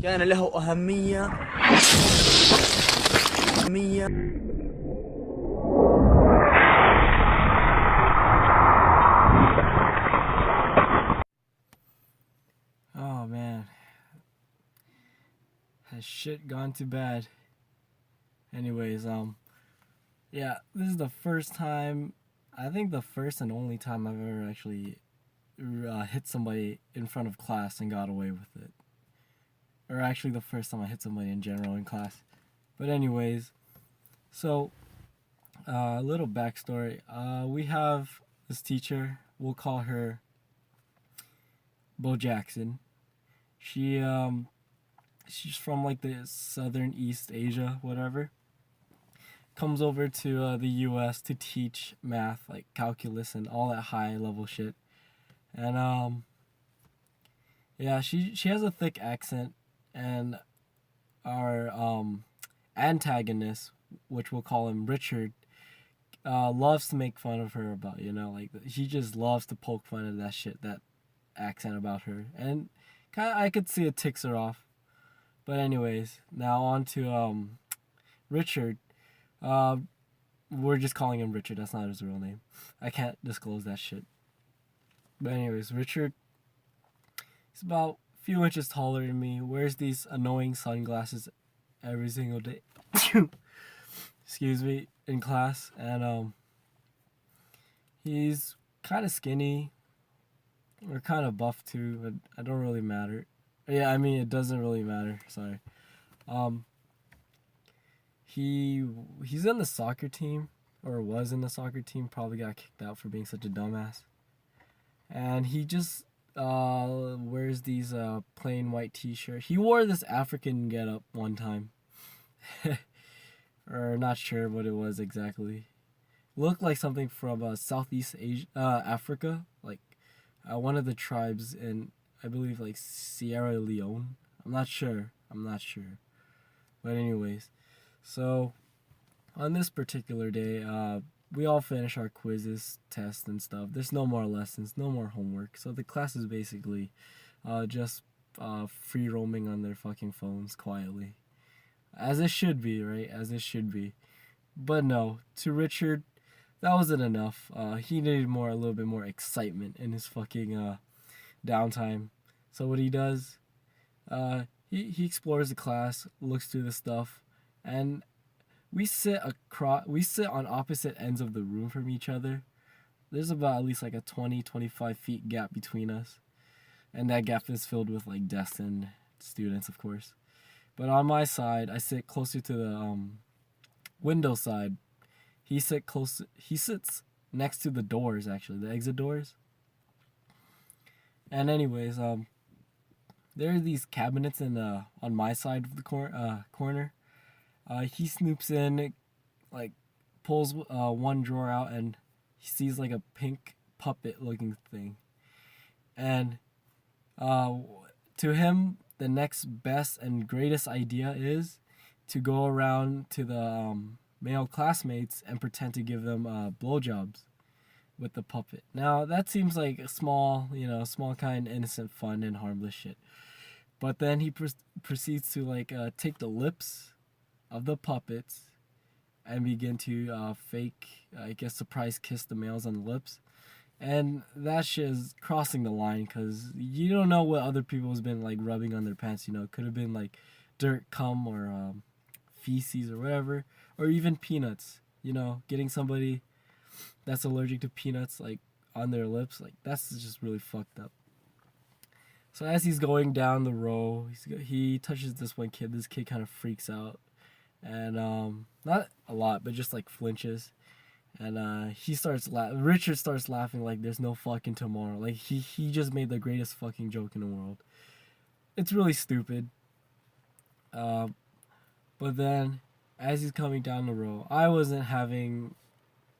كان له أهمية. Oh man, has shit gone too bad? Anyways, yeah, this is the first time, I think the first and only time I've ever actually hit somebody in front of class and got away with it. Or actually, the first time I hit somebody in general in class. But anyways, so a little backstory. We have this teacher. We'll call her Bo Jackson. She's from like the southern East Asia, whatever. Comes over to the U.S. to teach math, like calculus and all that high level shit. And yeah, she has a thick accent, and our antagonist, which we'll call him Richard, loves to make fun of her about, like he just loves to poke fun at that shit, that accent about her, and kind of I could see it ticks her off. But anyways, now on to Richard. We're just calling him Richard. That's not his real name. I can't disclose that shit. But anyways, Richard, he's about a few inches taller than me. Wears these annoying sunglasses every single day. Excuse me, in class, and he's kind of skinny, or kind of buff too. But I don't really matter. Yeah, I mean it doesn't really matter. Sorry. Um, he's in the soccer team, or was in the soccer team. Probably got kicked out for being such a dumbass. And he just wears these plain white t-shirt. He wore this African getup one time, or not sure what it was exactly. Looked like something from Southeast Asia, Africa, like one of the tribes in, I believe, like Sierra Leone. I'm not sure. But anyways, so on this particular day, we all finish our quizzes, tests, and stuff. There's no more lessons, no more homework. So the class is basically just free roaming on their fucking phones quietly. As it should be, right? As it should be. But no, to Richard, that wasn't enough. He needed a little bit more excitement in his fucking downtime. So what he does, he explores the class, looks through the stuff, and we sit on opposite ends of the room from each other. There's about at least like a 20-25 feet gap between us, and that gap is filled with like desks and students, of course. But on my side, I sit closer to the window side. He sits next to the doors, actually, the exit doors. And anyways, there are these cabinets on my side of the corner. He snoops in, like pulls one drawer out, and he sees like a pink puppet-looking thing. And to him, the next best and greatest idea is to go around to the male classmates and pretend to give them blowjobs with the puppet. Now that seems like a small kind of innocent fun and harmless shit. But then he proceeds to like take the lips of the puppets and begin to fake, I guess, surprise kiss the males on the lips. And that shit is crossing the line, because you don't know what other people's been like rubbing on their pants. Could have been like dirt, cum, or feces or whatever, or even peanuts. Getting somebody that's allergic to peanuts like on their lips, like that's just really fucked up. So as he's going down the row, he touches this one kid. This kid kind of freaks out, and not a lot, but just like flinches. And Richard starts laughing like there's no fucking tomorrow. Like he just made the greatest fucking joke in the world. It's really stupid. But then, as he's coming down the row, I wasn't having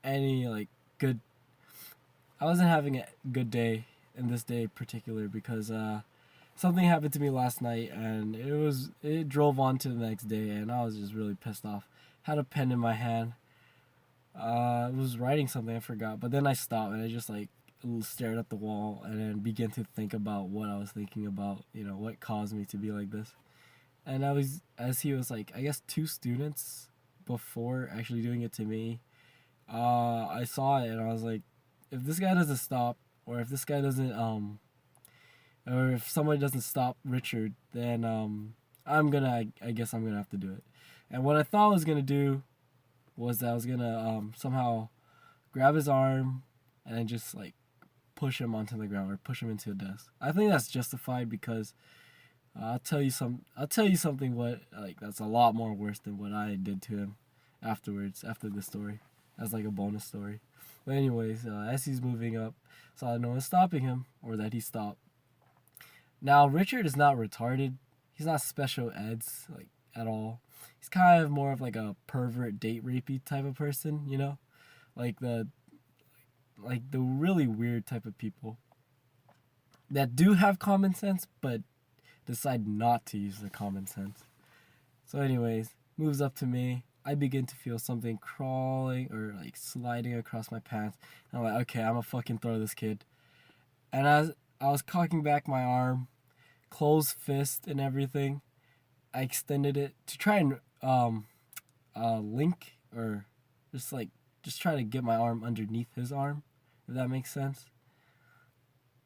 a good day in this day in particular, because something happened to me last night, and it drove on to the next day, and I was just really pissed off. Had a pen in my hand. I was writing something, I forgot, but then I stopped and I just like stared at the wall and then began to think about what I was thinking about, what caused me to be like this. And as he was like, I guess 2 students before actually doing it to me, I saw it and I was like, if this guy doesn't stop, or if this guy doesn't, or if somebody doesn't stop Richard, then I guess I'm gonna have to do it. And what I thought I was gonna do was that I was gonna somehow grab his arm and then just like push him onto the ground or push him into a desk. I think that's justified because I'll tell you something what like that's a lot more worse than what I did to him afterwards after this story as like a bonus story. But anyways, as he's moving up, saw no one stopping him or that he stopped. Now Richard is not retarded. He's not special eds like at all. He's kind of more of like a pervert date rapey type of person, you know? Like the really weird type of people that do have common sense but decide not to use the common sense. So anyways, moves up to me. I begin to feel something crawling or like sliding across my pants. And I'm like, okay, I'm gonna fucking throw this kid. And as I was cocking back my arm, closed fist and everything, I extended it to try and link or just try to get my arm underneath his arm, if that makes sense.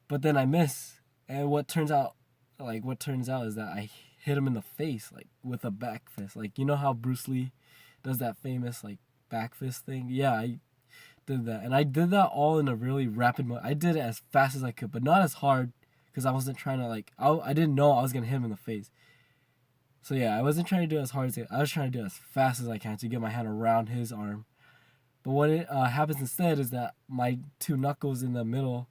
But then I miss, and what turns out is that I hit him in the face like with a back fist. Like, you know how Bruce Lee does that famous like back fist thing? Yeah, I did that, and I did that all in a really rapid mode. I did it as fast as I could, but not as hard because I wasn't trying to like I didn't know I was gonna hit him in the face. So yeah, I wasn't trying to do it as hard as I was trying to do it as fast as I can to get my hand around his arm. But what happens instead is that my 2 knuckles in the middle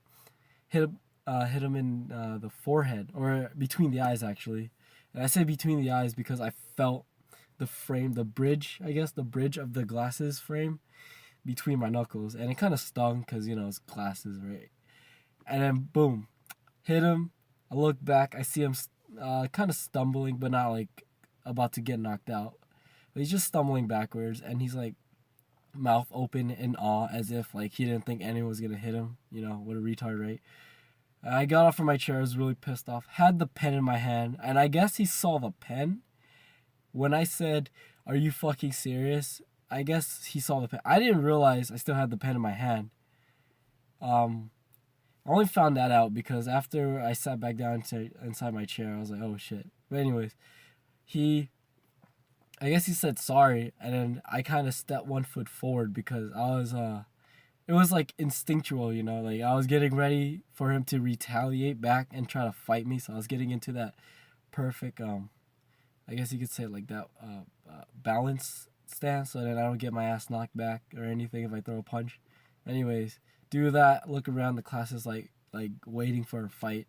hit him in the forehead or between the eyes actually. And I say between the eyes because I felt the frame, the bridge of the glasses frame between my knuckles, and it kind of stung because it's glasses, right? And then boom, hit him. I look back, I see him kind of stumbling, but not like about to get knocked out. But he's just stumbling backwards, and he's like mouth open in awe as if like he didn't think anyone was gonna hit him. What a retard, right? I got off from my chair, I was really pissed off. Had the pen in my hand, and I guess he saw the pen. When I said, "Are you fucking serious?" I guess he saw the pen. I didn't realize I still had the pen in my hand. I only found that out because after I sat back down inside my chair, I was like, "Oh shit." But anyways, I guess he said sorry, and then I kind of stepped 1 foot forward because it was like instinctual, like I was getting ready for him to retaliate back and try to fight me. So I was getting into that perfect, I guess you could say like that, balance stance, so that I don't get my ass knocked back or anything if I throw a punch. Anyways, do that. Look around, the class is like waiting for a fight.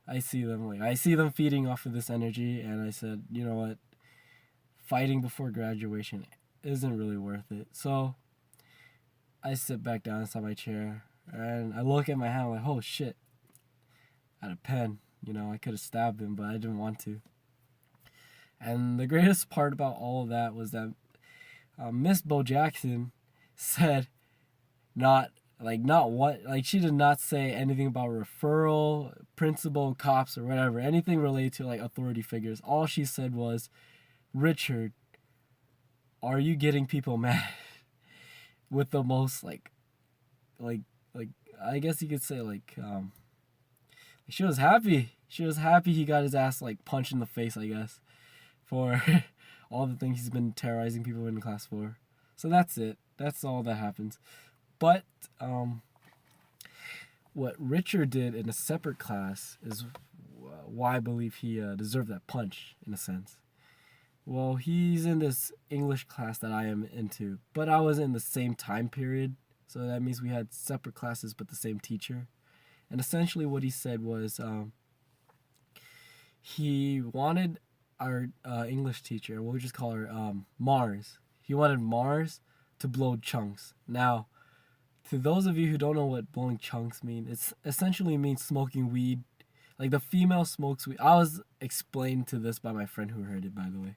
I see them feeding off of this energy, and I said, you know what, fighting before graduation isn't really worth it. So I sit back down inside my chair and I look at my hand like, oh shit, I had a pen. I could have stabbed him, but I didn't want to. And the greatest part about all of that was that Miss Bo Jackson said she did not say anything about referral, principal, cops, or whatever, anything related to like authority figures. All she said was, Richard, are you getting people mad? With the most like I guess you could say she was happy. She was happy he got his ass like punched in the face, I guess, for all the things he's been terrorizing people in class for. So that's it. That's all that happens. But what Richard did in a separate class is why I believe he deserved that punch in a sense. Well, he's in this English class that I am into, but I was in the same time period, so that means we had separate classes but the same teacher. And essentially what he said was he wanted our English teacher, we'll just call her Mars. He wanted Mars to blow chunks. Now, to those of you who don't know what blowing chunks mean, it essentially means smoking weed. Like the female smokes weed. I was explained to this by my friend who heard it, by the way.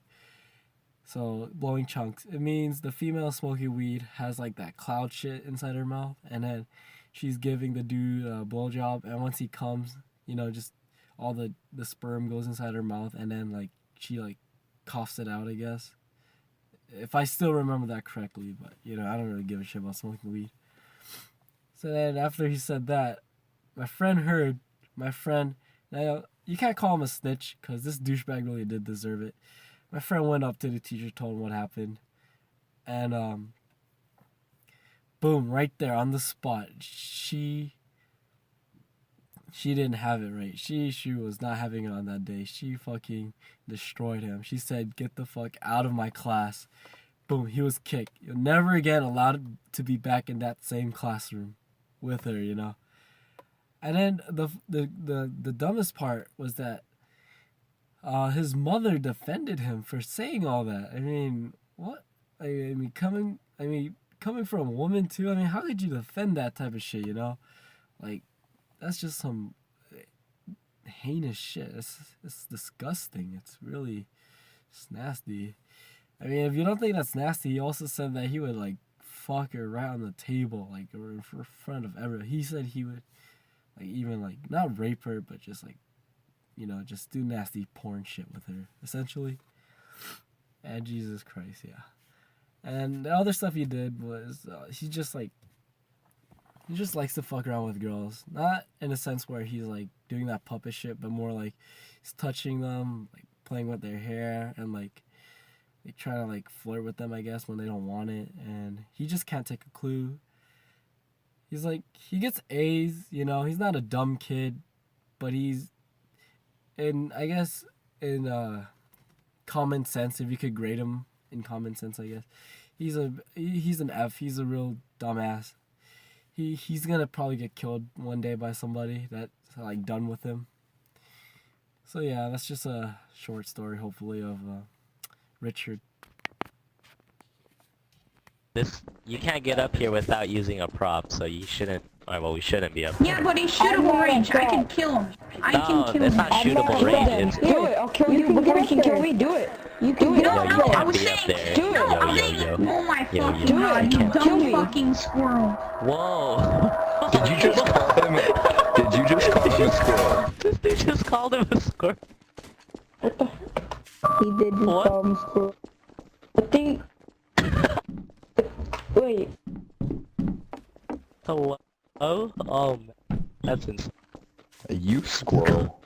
So, blowing chunks. It means the female smoking weed has like that cloud shit inside her mouth, and then she's giving the dude a blowjob, and once he comes, just all the sperm goes inside her mouth, and then like she like coughs it out, I guess. If I still remember that correctly, but I don't really give a shit about smoking weed. So then after he said that, my friend heard. My friend, now you can't call him a snitch because this douchebag really did deserve it. My friend went up to the teacher, told him what happened, and boom, right there on the spot, she didn't have it right. She was not having it on that day. She fucking destroyed him. She said, "Get the fuck out of my class." Boom, he was kicked. You're never again allowed to be back in that same classroom with her, And then the dumbest part was that his mother defended him for saying all that. I mean, what? I mean, coming from a woman too. I mean, how could you defend that type of shit? Like, that's just some heinous shit. It's disgusting. It's nasty. I mean, if you don't think that's nasty, he also said that he would like fuck her right on the table, like or in front of everyone. He said he would like even like not rape her, but just like just do nasty porn shit with her, essentially. And Jesus Christ, yeah. And the other stuff he did was he just likes to fuck around with girls. Not in a sense where he's like doing that puppet shit, but more like he's touching them, like playing with their hair, and like trying to like flirt with them, I guess, when they don't want it. And he just can't take a clue. He's like, he gets A's, he's not a dumb kid, but he's I guess in common sense, if you could grade him in common sense, I guess he's an F. He's a real dumbass. He's gonna probably get killed one day by somebody that's like done with him. So yeah, that's just a short story, hopefully, of Richard. You can't get up here without using a prop, so you shouldn't. Well, we shouldn't be up here. Yeah, but he's shootable range. I can kill him. I can kill it's him. not shootable range. Do it. I'll kill you before you can kill me. Do it. You do it. No, you no, I can't was be up saying, there. do it. no, I'm Yo, saying, yo. oh my Yo, fucking yo. god, you Kill dumb me. fucking squirrel. Whoa! Did you just call him? Did you just call him a squirrel? They just called him a squirrel. He did just What? call him squirrel. I think... Wait. Hello? Oh, man. That's insane. You squirrel.